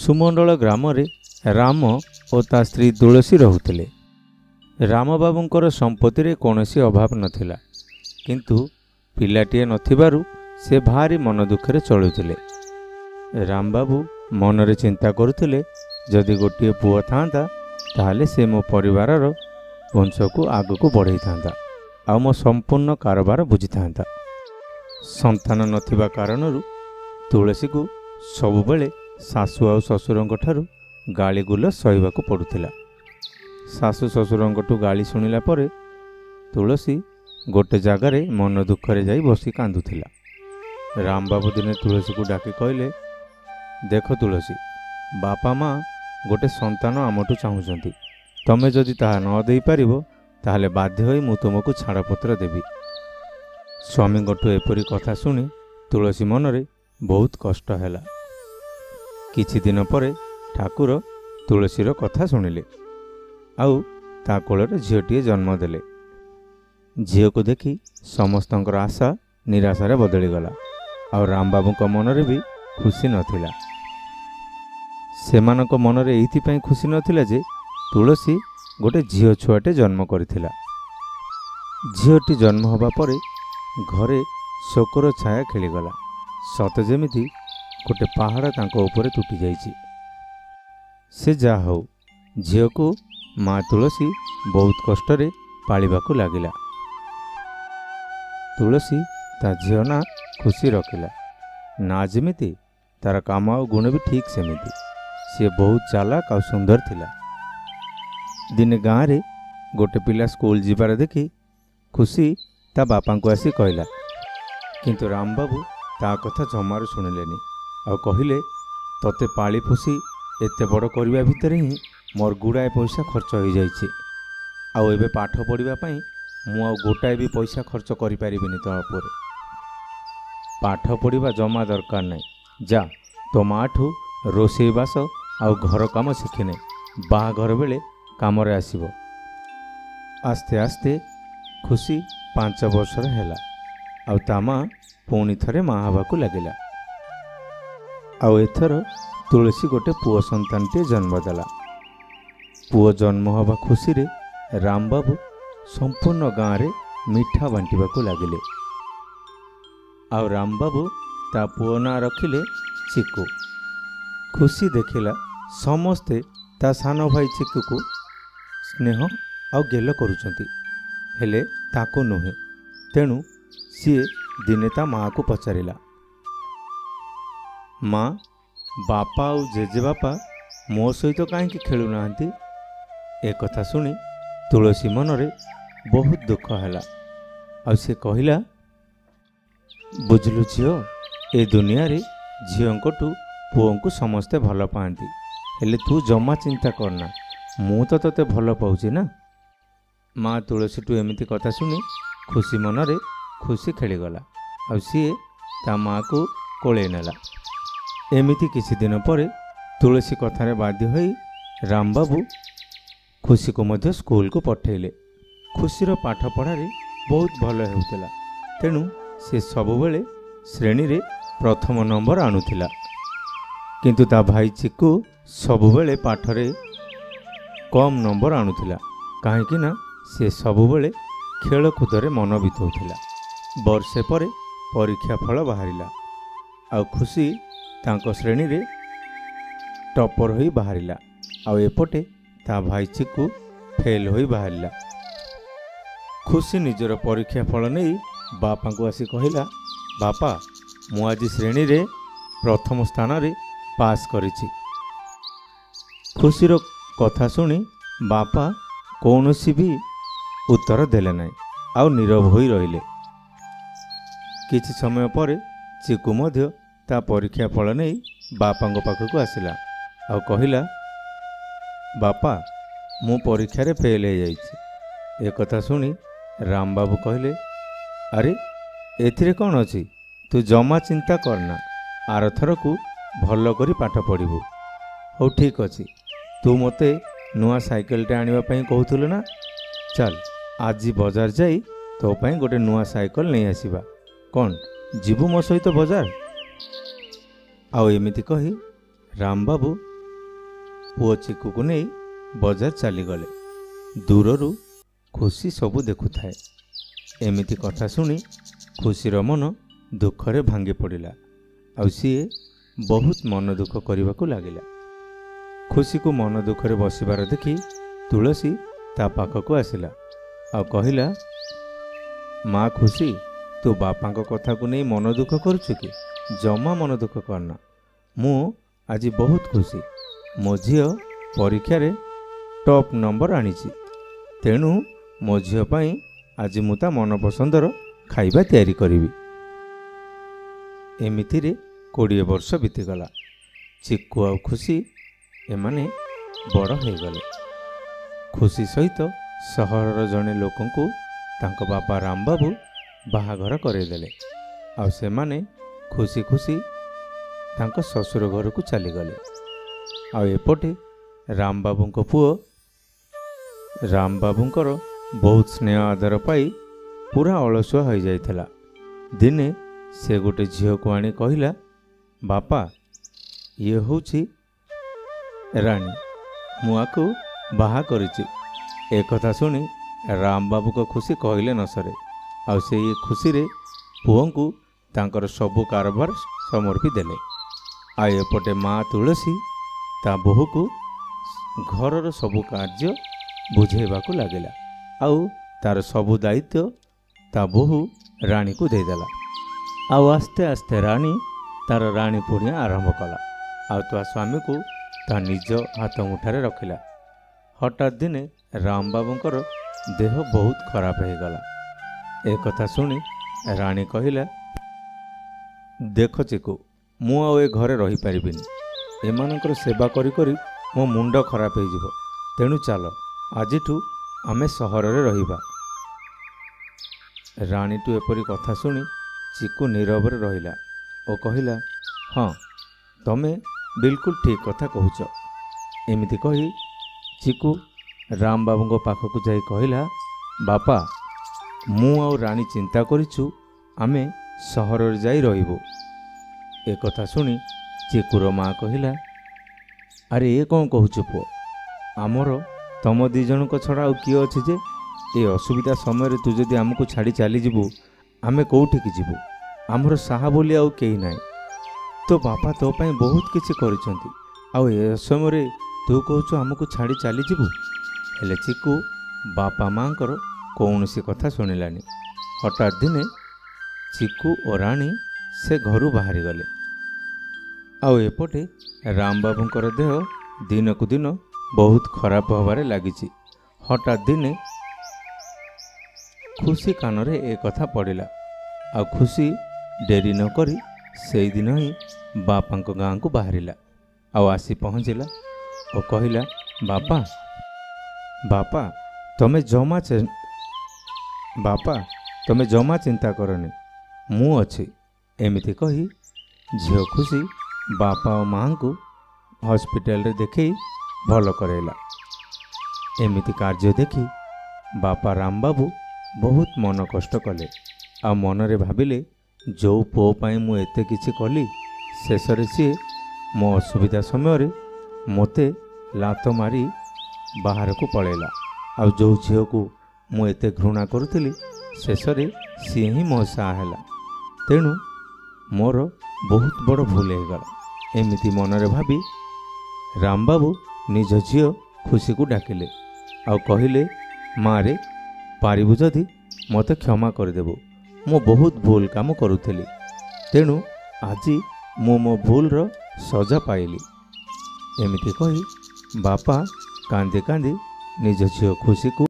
सुमंडल ग्राम राम और ता स्त्री तुलसी रोते। रामबाबूंकर संपत्ति रे कौनसी अभाव नथिला, किंतु पिलाटीए नथिबारु से भारी मन दुखे चलुथिले। रामबाबू मनरे चिंता करुथिले, जदि गोटे पुओ थांता ताहले से मो परिवारर वंश को आग को बढ़ई थांता आ मो संपूर्ण कारोबार बुझी थांता। संतान नथिबा कारणरु तुलसी को सबुबेले सासु आ ससुरंक ठारू गाली गुल सहिबाकू पड़ुथिला। सासु ससुरंकठू गाली शुणिला परे तुलसी गोटे जगार मन दुखरे जाई बसी कांदुथिला। रामबाबू दिने तुलसी को डाकी कहले, देख तुलसी, बापा माँ गोटे संतान आमठू चाहूँगी, तमें जदि ताहा न दे पारिबो ताहले बाध्य होई मु तुमको छाड़पत्र देवी। स्वामींठू एपरी कथा शुणी तुलसी मनरे बहुत कष्ट हैला। किछि दिन परे ठाकुर तुलसीर कथा शुणिले आउ ता कोलरे झीओटीए जन्म देले। झीओ को देखी समस्तंकर आशा निराशारे बदली गला और रामबाबू मनरे भी खुशी नथिला। सेमानक मनरे एइथिपई खुशी नथिला जे तुलसी गोटे झीओ छुआटे जन्म करिथिला। झीओटी जन्म होबा परे घरे शोकर छाया खेलीगला। सत जेमिति गोटे पहाड़ तांको उपरे तुटी जाइछि। से जा हो, झीओ को माँ तुलसी बहुत कष्टरे पालिबाकू लागिला। तुलसी ता झीओ ना खुशी रखिला, ना जेमिति तार काम आ गुण भी ठीक सेमिति। सी बहुत चालाक और सुंदर थिला। दिने गाँव रे गोटे पिला स्कूल जीवार देखी खुशी ता बापा को आसी कहला, किंतु रामबाबू ता कथा जमारू शुणिलेनी और कहले, तते पाली पोषी एते बड़ करबा भितर ही मोर गुड़ाए पैसा खर्च हो जाइछि। आउ एबे पाठ पढ़िबा पई मु आ गोटाए भी पैसा खर्च करि परिबिनी तो उपरे। पाठ पढ़िबा जमा दरकार नहीं, जा तो माठू रोषेई बास आउ घर काम शिखिने, बाहाघर बेले काम रे आसीबो। आस्ते आस्ते खुशी 5 वर्षर हैला आउ ता माँ पुणी थरे माँ हवाकू लागिला। आउ एथर तुलसी गोटे पुओ संतानटे जन्म देला। पुओ जन्म हवा खुशी रे रामबाबू संपूर्ण गाँव रे मिठा बांटिबाकू लागिले। आउ रामबाबू ता पुओ ना रखिले चिकू। खुशी देखिला समस्ते ता सानो भाई चिकू को स्नेह आउ गेल करुचंती, हेले ताको नुहे। तेणु सीए दिने ता माँ को पचारिला, माँ बापा आउ जेजे बापा मो सहित कहीं खेलु नाहंती। ए कथा सुनी तुलसी मनरे बहुत दुख हैला। आ से कहिला, बुझलु झियो, ए दुनिया रे झियोंकटू पुओं को समस्ते भल पाती, हेले तू जमा चिंता करना, मु तो तते भल पाउछि ना। माँ तुलसी टू एमिति कथा सुनी खुशी मनरे खुशी खेलीगला और सी ता माँ को कोले नेला। एमिति किछि दिन परे तुलसी कथारे बाध्य होई रामबाबू खुशी को मध्य स्कूल को पठेले। खुशीर पाठ पढ़ारे बहुत भल हेउतिला, तेणु से सबुबेले श्रेणी रे प्रथम नंबर आणुथिला। किंतु ता भाई चिकू सबुबेले पाठरे कम नंबर आणुथिला, काहेकि ना से सबुबेले खेलकूदरे मन बिताउथिला। वर्षे परे परीक्षा फल बाहरिला आ खुशी तांको श्रेणी रे टॉपर होई बाहरिला आ एपटे ता भाई चिकू फेल होई बाहरिला। खुशी निजर परीक्षा फल नहीं बापा को आसी कहिला, बापा मु आज श्रेणी रे प्रथम स्थान रे पास करिछि। खुशीर कथा सुनी बापा कौनसी भी उत्तर देले नहीं आउ नीरव होई रहिले। किछि समय पर चिकू मध्य ता परीक्षा फल नहीं बापा पाखक आसिला आउ कहिला, बापा मु परीक्षा रे फेल हो जाइछि। ए कथा सुनी रामबाबू कहले, अरे एथिरे कौन अछि, तू जमा चिंता करना, आरथर को भल करी पाठ पढ़िबू। हो ठीक अछि, तू मते नुआ साइकेलटे आनिबा पई कहूथुल ना, चल आज बाजार जाई तो पई गोटे नुआ साइकेल नहीं आसीबा। कौन जीवु मो सहित बाजार? आउ एमिति कही रामबाबू ପୁଅ ଚିକୁକୁ ନେଇ ବଜାର ଚାଲିଗଲେ। ଦୂରରୁ ଖୁସି ସବୁ ଦେଖୁଥାଏ। ଏମିତି କଥା ଶୁଣି ଖୁସିର ମନ ଦୁଃଖରେ ଭାଙ୍ଗି ପଡ଼ିଲା। ଆଉ ସିଏ ବହୁତ ମନ ଦୁଃଖ କରିବାକୁ ଲାଗିଲା। ଖୁସିକୁ ମନ ଦୁଃଖରେ ବସିବାର ଦେଖି ତୁଳସୀ ତା ପାଖକୁ ଆସିଲା ଆଉ କହିଲା, ମା ଖୁସି, ତୁ ବାପାଙ୍କ କଥାକୁ ନେଇ ମନ ଦୁଃଖ କରୁଛୁ କି? ଜମା ମନ ଦୁଃଖ କରନା। ମୁଁ ଆଜି ବହୁତ ଖୁସି। ମୋ ଝିଅ ପରୀକ୍ଷାରେ ଟପ୍ ନମ୍ବର ଆଣିଛି। ତେଣୁ ମୋ ଝିଅ ପାଇଁ ଆଜି ମୁଁ ତା ମନପସନ୍ଦର ଖାଇବା ତିଆରି କରିବି। ଏମିତିରେ 20 ବର୍ଷ ବିତିଗଲା। ଚିକୁ ଆଉ ଖୁସି ଏମାନେ ବଡ଼ ହୋଇଗଲେ। ଖୁସି ସହିତ ସହରର ଜଣେ ଲୋକଙ୍କୁ ତାଙ୍କ ବାପା ରାମବାବୁ ବାହାଘର କରେଇଦେଲେ। ଆଉ ସେମାନେ ଖୁସି ଖୁସି ତାଙ୍କ ଶ୍ୱଶୁର ଘରକୁ ଚାଲିଗଲେ। ଆଉ ଏପଟେ ରାମବାବୁଙ୍କ ପୁଅ ରାମବାବୁଙ୍କର ବହୁତ ସ୍ନେହ ଆଦର ପାଇ ପୁରା ଅଳସୁଆ ହୋଇଯାଇଥିଲା। ଦିନେ ସେ ଗୋଟେ ଝିଅକୁ ଆଣି କହିଲା, ବାପା, ଇଏ ହେଉଛି ରାଣୀ। ମୁଁ ଆକୁ ବାହା କରିଛି। ଏକଥା ଶୁଣି ରାମବାବୁଙ୍କ ଖୁସି କହିଲେ ନ ସରେ। ଆଉ ସେ ଖୁସିରେ ପୁଅଙ୍କୁ ତାଙ୍କର ସବୁ କାରବାର ସମର୍ପି ଦେଲେ। ଆଉ ଏପଟେ ମା ତୁଳସୀ ତା ବୋହୂକୁ ଘରର ସବୁ କାର୍ଯ୍ୟ ବୁଝେଇବାକୁ ଲାଗିଲା। ଆଉ ତାର ସବୁ ଦାୟିତ୍ୱ ତା ବୋହୂ ରାଣୀକୁ ଦେଇଦେଲା। ଆଉ ଆସ୍ତେ ଆସ୍ତେ ରାଣୀ ତାର ରାଣୀ ପୁଣିଆ ଆରମ୍ଭ କଲା। ଆଉ ତା ସ୍ୱାମୀକୁ ତା ନିଜ ହାତ ମୁଠାରେ ରଖିଲା। ହଠାତ୍ ଦିନେ ରାମବାବୁଙ୍କର ଦେହ ବହୁତ ଖରାପ ହୋଇଗଲା। ଏକଥା ଶୁଣି ରାଣୀ କହିଲା, ଦେଖ ଚିକୁ, ମୁଁ ଆଉ ଏ ଘରେ ରହିପାରିବିନି। ଏମାନଙ୍କର ସେବା କରି କରି ମୋ ମୁଣ୍ଡ ଖରାପ ହେଇଯିବ। ତେଣୁ ଚାଲ, ଆଜିଠୁ ଆମେ ସହରରେ ରହିବା। ରାଣୀଠୁ ଏପରି କଥା ଶୁଣି ଚିକୁ ନୀରବରେ ରହିଲା ଓ କହିଲା, ହଁ, ତମେ ବିଲକୁଲ ଠିକ୍ କଥା କହୁଛ। ଏମିତି କହି ଚିକୁ ରାମବାବୁଙ୍କ ପାଖକୁ ଯାଇ କହିଲା, ବାପା, ମୁଁ ଆଉ ରାଣୀ ଚିନ୍ତା କରିଛୁ ଆମେ ସହରରେ ଯାଇ ରହିବୁ। ଏକଥା ଶୁଣି ଚିକୁର ମା କହିଲା, ଆରେ ଏ କ'ଣ କହୁଛୁ ପୁଅ? ଆମର ତମ ଦୁଇ ଜଣଙ୍କ ଛଡ଼ା ଆଉ କିଏ ଅଛି ଯେ? ଏ ଅସୁବିଧା ସମୟରେ ତୁ ଯଦି ଆମକୁ ଛାଡ଼ି ଚାଲିଯିବୁ, ଆମେ କେଉଁଠିକି ଯିବୁ? ଆମର ସାହା ବୋଲି ଆଉ କେହି ନାହିଁ। ତୋ ବାପା ତୋ ପାଇଁ ବହୁତ କିଛି କରିଛନ୍ତି। ଆଉ ଏ ସମୟରେ ତୁ କହୁଛୁ ଆମକୁ ଛାଡ଼ି ଚାଲିଯିବୁ? ହେଲେ ଚିକୁ ବାପା ମାଙ୍କର କୌଣସି କଥା ଶୁଣିଲାନି। ହଠାତ୍ ଦିନେ ଚିକୁ ଓ ରାଣୀ ସେ ଘରୁ ବାହାରିଗଲେ। ଆଉ ଏପଟେ ରାମବାବୁଙ୍କର ଦେହ ଦିନକୁ ଦିନ ବହୁତ ଖରାପ ହେବାରେ ଲାଗିଛି। ହଠାତ୍ ଦିନେ ଖୁସି କାନରେ ଏ କଥା ପଡ଼ିଲା। ଆଉ ଖୁସି ଡେରି ନ କରି ସେଇଦିନ ହିଁ ବାପାଙ୍କ ଗାଁକୁ ବାହାରିଲା। ଆଉ ଆସି ପହଞ୍ଚିଲା ଓ କହିଲା, ବାପା, ତମେ ଜମା ଚିନ୍ତା କରନି, ମୁଁ ଅଛି। ଏମିତି କହି ଝିଅ ଖୁସି ବାପା ଓ ମାଆଙ୍କୁ ହସ୍ପିଟାଲରେ ଦେଖେଇ ଭଲ କରେଇଲା। ଏମିତି କାର୍ଯ୍ୟ ଦେଖି ବାପା ରାମବାବୁ ବହୁତ ମନ କଷ୍ଟ କଲେ। ଆଉ ମନରେ ଭାବିଲେ, ଯେଉଁ ପୁଅ ପାଇଁ ମୁଁ ଏତେ କିଛି କଲି, ଶେଷରେ ସିଏ ମୋ ଅସୁବିଧା ସମୟରେ ମୋତେ ଲାତ ମାରି ବାହାରକୁ ପଳେଇଲା। ଆଉ ଯେଉଁ ଝିଅକୁ ମୁଁ ଏତେ ଘୃଣା କରୁଥିଲି, ଶେଷରେ ସିଏ ହିଁ ମୋ ସାହା ହେଲା। ତେଣୁ ମୋର ବହୁତ ବଡ଼ ଭୁଲ ହେଇଗଲା। ଏମିତି ମନରେ ଭାବି ରାମବାବୁ ନିଜ ଝିଅ ଖୁସିକୁ ଡାକିଲେ ଆଉ କହିଲେ, ମାରେ, ପାରିବୁ ଯଦି ମୋତେ କ୍ଷମା କରିଦେବୁ। ମୁଁ ବହୁତ ଭୁଲ କାମ କରୁଥିଲି। ତେଣୁ ଆଜି ମୁଁ ମୋ ଭୁଲର ସଜା ପାଇଲି। ଏମିତି କହି ବାପା କାନ୍ଦି କାନ୍ଦି ନିଜ ଝିଅ ଖୁସିକୁ